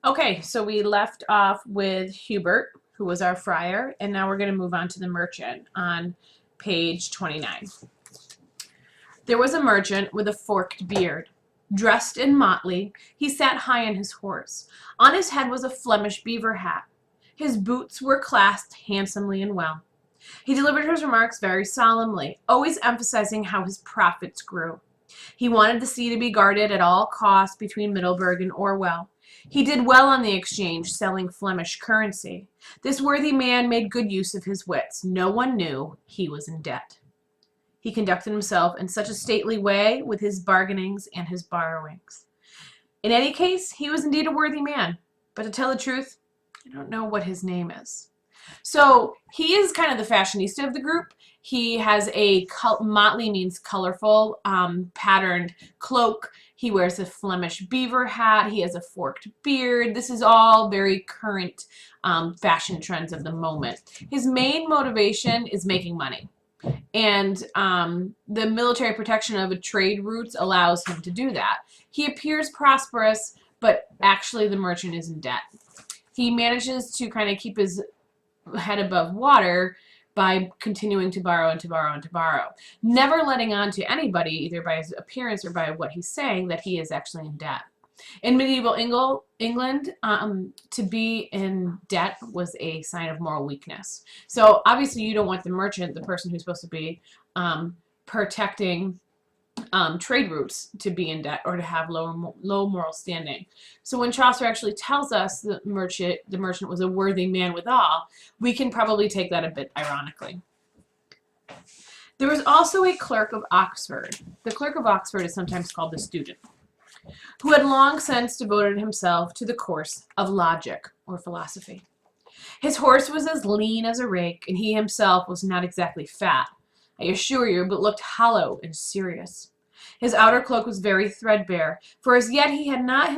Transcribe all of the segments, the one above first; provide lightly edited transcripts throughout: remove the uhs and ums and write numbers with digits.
Okay, so we left off with Hubert, who was our friar, and now we're going to move on to the merchant on page 29. There was a merchant with a forked beard. Dressed in motley, he sat high on his horse. On his head was a Flemish beaver hat. His boots were clasped handsomely and well. He delivered his remarks very solemnly, always emphasizing how his profits grew. He wanted the sea to be guarded at all costs between Middelburg and Orwell. He did well on the exchange, selling Flemish currency. This worthy man made good use of his wits. No one knew he was in debt. He conducted himself in such a stately way with his bargainings and his borrowings. In any case, he was indeed a worthy man. But to tell the truth, I don't know what his name is. So he is kind of the fashionista of the group. He has a motley means colorful, patterned cloak. He wears a Flemish beaver hat. He has a forked beard. This is all very current fashion trends of the moment. His main motivation is making money. And the military protection of a trade routes allows him to do that. He appears prosperous, but actually the merchant is in debt. He manages to kind of keep his head above water by continuing to borrow and to borrow and to borrow, never letting on to anybody, either by his appearance or by what he's saying, that he is actually in debt. In medieval England, to be in debt was a sign of moral weakness. So obviously you don't want the merchant, the person who's supposed to be protecting trade routes, to be in debt or to have low moral standing. So when Chaucer actually tells us the merchant was a worthy man withal, we can probably take that a bit ironically. There was also a clerk of Oxford. The clerk of Oxford is sometimes called the student, who had long since devoted himself to the course of logic or philosophy. His horse was as lean as a rake, and he himself was not exactly fat, I assure you, but looked hollow and serious. His outer cloak was very threadbare, for as yet he had not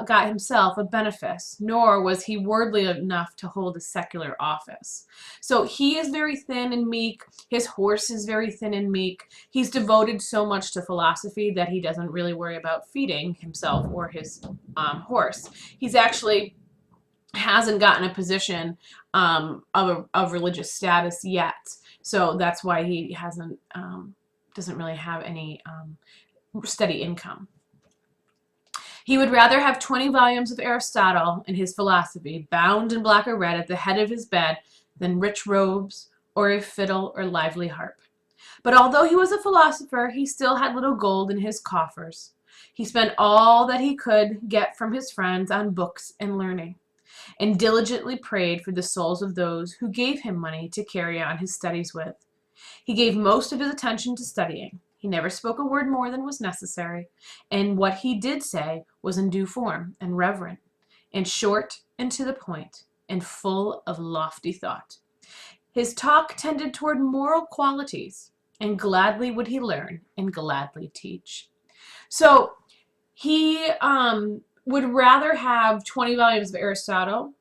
got himself a benefice, nor was he worldly enough to hold a secular office. So he is very thin and meek. His horse is very thin and meek. He's devoted so much to philosophy that he doesn't really worry about feeding himself or his horse. He's actually hasn't gotten a position of religious status yet. So that's why he hasn't doesn't really have any steady income. He would rather have 20 volumes of Aristotle in his philosophy bound in black or red at the head of his bed than rich robes or a fiddle or lively harp. But although he was a philosopher, he still had little gold in his coffers. He spent all that he could get from his friends on books and learning, and diligently prayed for the souls of those who gave him money to carry on his studies with. He gave most of his attention to studying. He never spoke a word more than was necessary, and what he did say was in due form and reverent, and short and to the point, and full of lofty thought. His talk tended toward moral qualities, and gladly would he learn and gladly teach. So he would rather have 20 volumes of Aristotle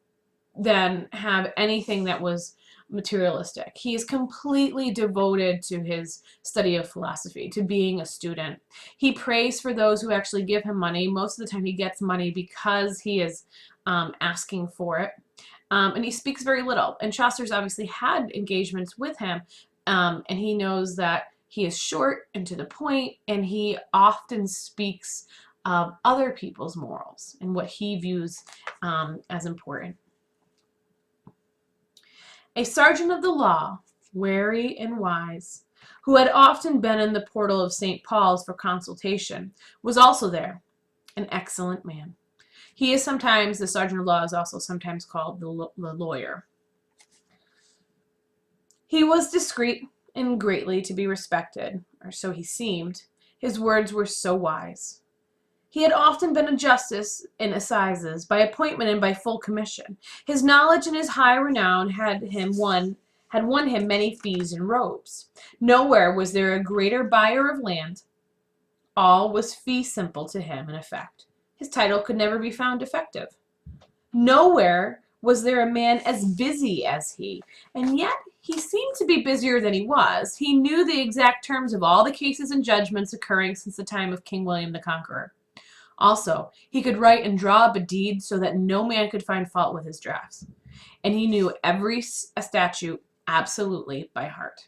than have anything that was materialistic. He is completely devoted to his study of philosophy, to being a student. He prays for those who actually give him money. Most of the time he gets money because he is asking for it. And he speaks very little. And Chaucer's obviously had engagements with him, and he knows that he is short and to the point, and he often speaks of other people's morals and what he views as important. A sergeant of the law, wary and wise, who had often been in the portal of St. Paul's for consultation, was also there, an excellent man. He is sometimes, the sergeant of law is also sometimes called the lawyer. He was discreet and greatly to be respected, or so he seemed. His words were so wise. He had often been a justice in assizes, by appointment and by full commission. His knowledge and his high renown had won him many fees and robes. Nowhere was there a greater buyer of land. All was fee simple to him in effect. His title could never be found defective. Nowhere was there a man as busy as he, and yet he seemed to be busier than he was. He knew the exact terms of all the cases and judgments occurring since the time of King William the Conqueror. Also, he could write and draw up a deed so that no man could find fault with his drafts. And he knew every statute absolutely by heart.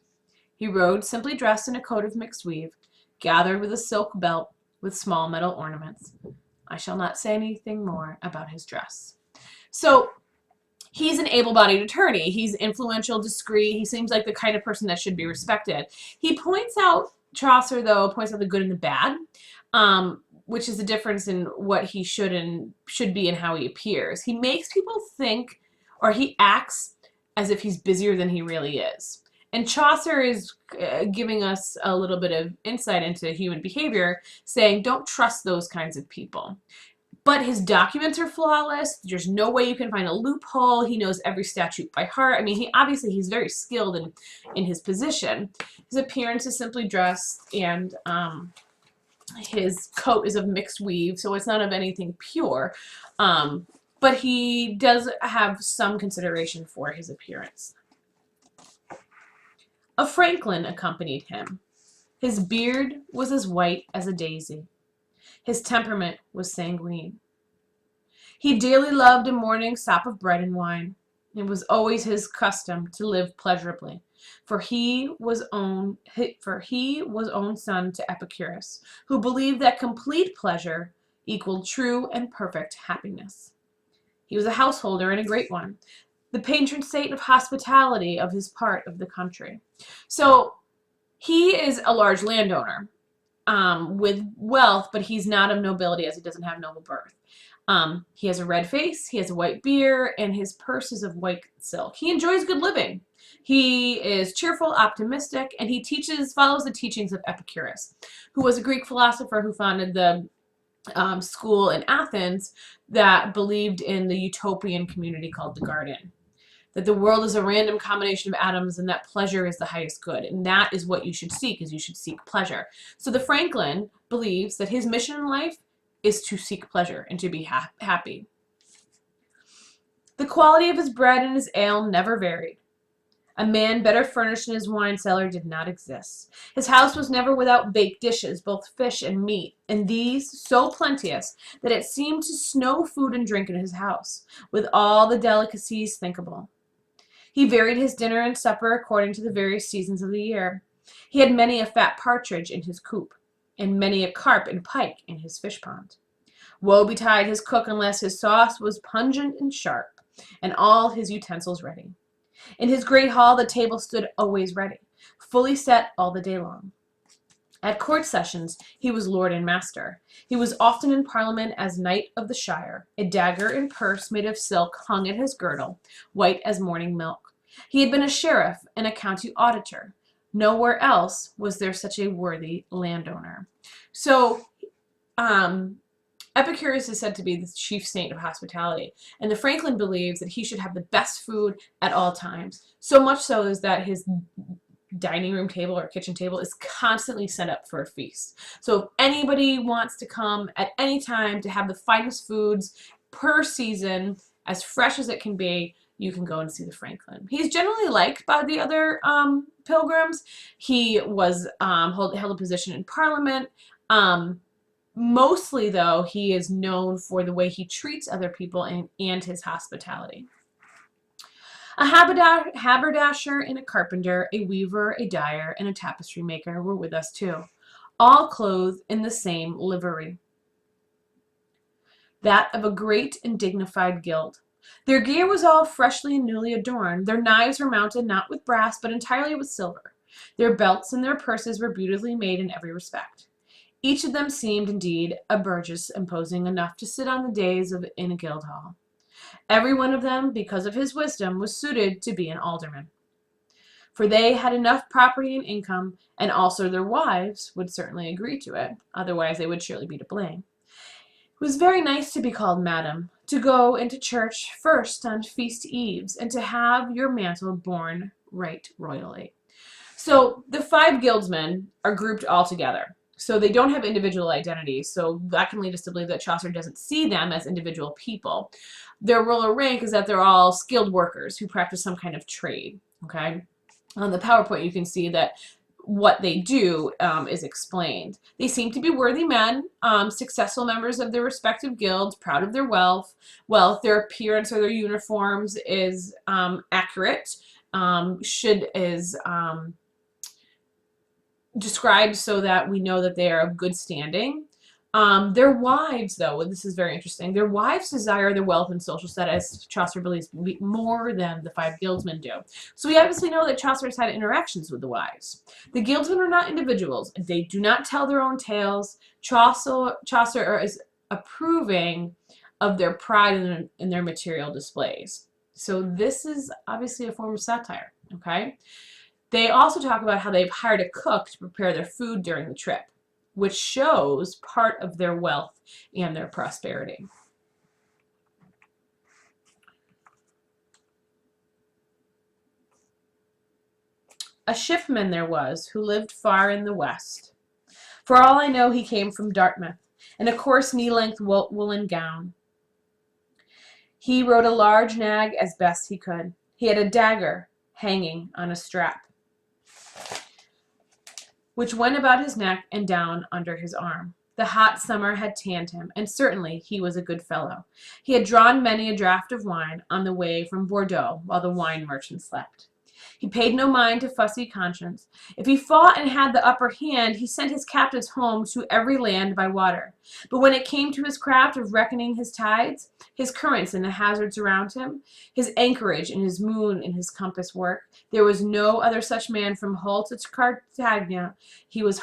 He rode simply dressed in a coat of mixed weave, gathered with a silk belt with small metal ornaments. I shall not say anything more about his dress. So he's an able-bodied attorney. He's influential, discreet. He seems like the kind of person that should be respected. He points out, Chaucer, though, points out the good and the bad, which is the difference in what he should be and how he appears. He makes people think, or he acts as if he's busier than he really is. And Chaucer is giving us a little bit of insight into human behavior, saying don't trust those kinds of people. But his documents are flawless. There's no way you can find a loophole. He knows every statute by heart. I mean, he's very skilled in his position. His appearance is simply dressed, and his coat is of mixed weave, so it's not of anything pure. But he does have some consideration for his appearance. A franklin accompanied him. His beard was as white as a daisy. His temperament was sanguine. He dearly loved a morning sop of bread and wine. It was always his custom to live pleasurably, for he was own son to Epicurus, who believed that complete pleasure equaled true and perfect happiness. He was a householder and a great one, the patron saint of hospitality of his part of the country. So he is a large landowner with wealth, but he's not of nobility as he doesn't have noble birth. He has a red face, he has a white beard, and his purse is of white silk. He enjoys good living. He is cheerful, optimistic, and he follows the teachings of Epicurus, who was a Greek philosopher who founded the school in Athens that believed in the utopian community called the garden. That the world is a random combination of atoms and that pleasure is the highest good. And that is what you should seek, is you should seek pleasure. So the Franklin believes that his mission in life is to seek pleasure and to be happy. The quality of his bread and his ale never varied. A man better furnished in his wine cellar did not exist. His house was never without baked dishes, both fish and meat, and these so plenteous that it seemed to snow food and drink in his house, with all the delicacies thinkable. He varied his dinner and supper according to the various seasons of the year. He had many a fat partridge in his coop, and many a carp and pike in his fish pond. Woe betide his cook unless his sauce was pungent and sharp, and all his utensils ready. In his great hall the table stood always ready, fully set all the day long. At court sessions he was lord and master. He was often in Parliament as knight of the shire. A dagger and purse made of silk hung at his girdle, white as morning milk. He had been a sheriff and a county auditor. Nowhere else was there such a worthy landowner. So, Epicurus is said to be the chief saint of hospitality, and the Franklin believes that he should have the best food at all times. So much so is that his dining room table or kitchen table is constantly set up for a feast. So if anybody wants to come at any time to have the finest foods per season, as fresh as it can be, you can go and see the Franklin. He's generally liked by the other pilgrims. He was held a position in Parliament. Mostly, though, he is known for the way he treats other people and his hospitality. A haberdasher and a carpenter, a weaver, a dyer, and a tapestry maker were with us too, all clothed in the same livery, that of a great and dignified guild. Their gear was all freshly and newly adorned. Their knives were mounted not with brass, but entirely with silver. Their belts and their purses were beautifully made in every respect. Each of them seemed, indeed, a burgess imposing enough to sit on the days in a guild hall. Every one of them, because of his wisdom, was suited to be an alderman. For they had enough property and income, and also their wives would certainly agree to it, otherwise they would surely be to blame. It was very nice to be called madam, to go into church first on feast eves, and to have your mantle borne right royally. So the 5 guildsmen are grouped all together. So they don't have individual identities, so that can lead us to believe that Chaucer doesn't see them as individual people. Their role or rank is that they're all skilled workers who practice some kind of trade, okay? On the PowerPoint you can see that what they do is explained. They seem to be worthy men, successful members of their respective guilds, proud of their wealth. Their appearance or their uniforms is accurate, is described so that we know that they are of good standing. Their wives, though, this is very interesting, their wives desire their wealth and social status, Chaucer believes, more than the 5 guildsmen do. So we obviously know that Chaucer has had interactions with the wives. The guildsmen are not individuals. They do not tell their own tales. Chaucer is approving of their pride in their material displays. So this is obviously a form of satire, okay? They also talk about how they've hired a cook to prepare their food during the trip, which shows part of their wealth and their prosperity. A shipman there was who lived far in the west. For all I know, he came from Dartmouth, in a coarse knee-length woolen gown. He rode a large nag as best he could. He had a dagger hanging on a strap, which went about his neck and down under his arm. The hot summer had tanned him, and certainly he was a good fellow. He had drawn many a draught of wine on the way from Bordeaux while the wine merchant slept. He paid no mind to fussy conscience. If he fought and had the upper hand, he sent his captives home to every land by water. But when it came to his craft of reckoning his tides, his currents and the hazards around him, his anchorage and his moon and his compass work, there was no other such man from Hull to Cartagena. He was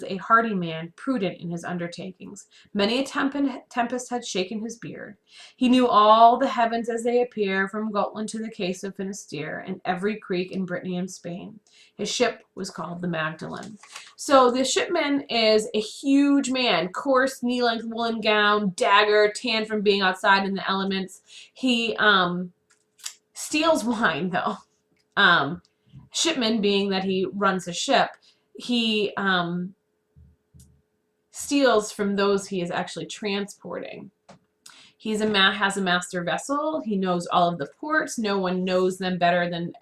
a hardy man, prudent in his undertakings. Many a tempest had shaken his beard. He knew all the heavens as they appear, from Gotland to the case of Finisterre, and every creek in Brittany and Spain. His ship was called the Magdalene. So the shipman is a huge man, coarse, knee-length woolen gown, dagger, tan from being outside in the elements. He steals wine, though. Shipman, being that he runs a ship, he steals from those he is actually transporting. Has a master vessel. He knows all of the ports. No one knows them better than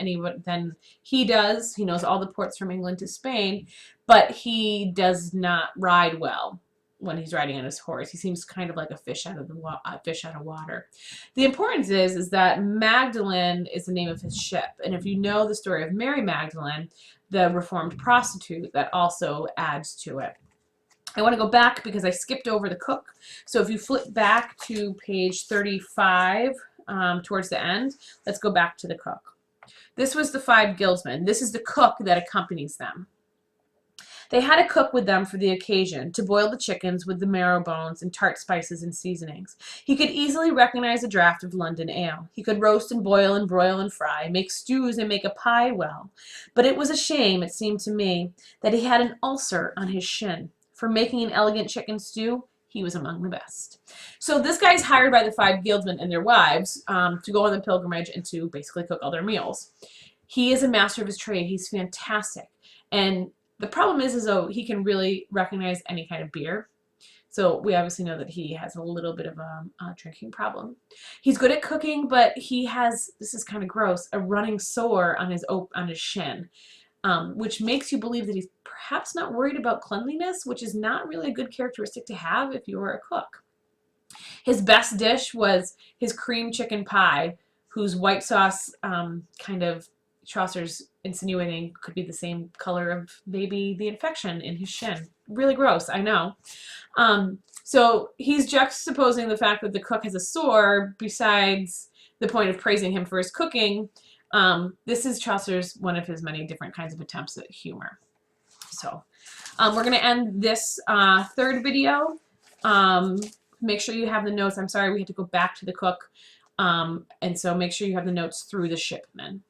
he does. He knows all the ports from England to Spain, but he does not ride well when he's riding on his horse. He seems kind of like a fish out of water. The importance is that Magdalene is the name of his ship, and if you know the story of Mary Magdalene, the reformed prostitute, that also adds to it. I want to go back because I skipped over the cook. So if you flip back to page 35 towards the end, let's go back to the cook. This was the 5 guildsmen. This is the cook that accompanies them. They had a cook with them for the occasion, to boil the chickens with the marrow bones and tart spices and seasonings. He could easily recognize a draught of London ale. He could roast and boil and broil and fry, make stews and make a pie well. But it was a shame, it seemed to me, that he had an ulcer on his shin. For making an elegant chicken stew, he was among the best. So this guy's hired by the 5 guildsmen and their wives to go on the pilgrimage and to basically cook all their meals. He is a master of his trade. He's fantastic. And the problem is though, he can really recognize any kind of beer. So we obviously know that he has a little bit of a drinking problem. He's good at cooking, but he has, this is kind of gross, a running sore on his shin, which makes you believe that he's perhaps not worried about cleanliness, which is not really a good characteristic to have if you are a cook. His best dish was his cream chicken pie, whose white sauce kind of Chaucer's insinuating could be the same color of maybe the infection in his shin. Really gross, I know. So he's juxtaposing the fact that the cook has a sore besides the point of praising him for his cooking. This is Chaucer's one of his many different kinds of attempts at humor. So we're going to end this 3rd video. Make sure you have the notes. I'm sorry we had to go back to the cook. And so make sure you have the notes through the shipman.